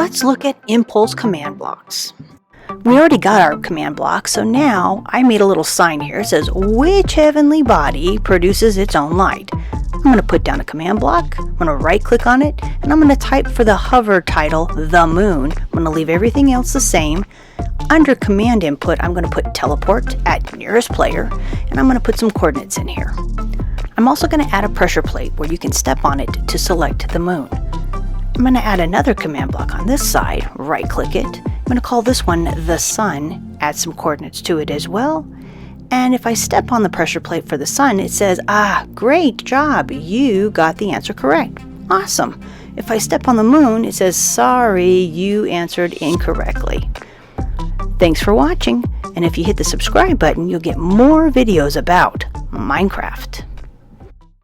Let's look at impulse command blocks. We already got our command block, so now I made a little sign here. It says, which heavenly body produces its own light? I'm going to put down a command block. I'm going to right click on it, and I'm going to type for the hover title, the moon. I'm going to leave everything else the same. Under command input, I'm going to put teleport at nearest player, and I'm going to put some coordinates in here. I'm also going to add a pressure plate where you can step on it to select the moon. I'm going to add another command block on this side, right click it. I'm going to call this one the sun, add some coordinates to it as well. And if I step on the pressure plate for the sun, it says, great job, you got the answer correct. Awesome. If I step on the moon, it says, sorry, you answered incorrectly. Thanks for watching, and if you hit the subscribe button, you'll get more videos about Minecraft.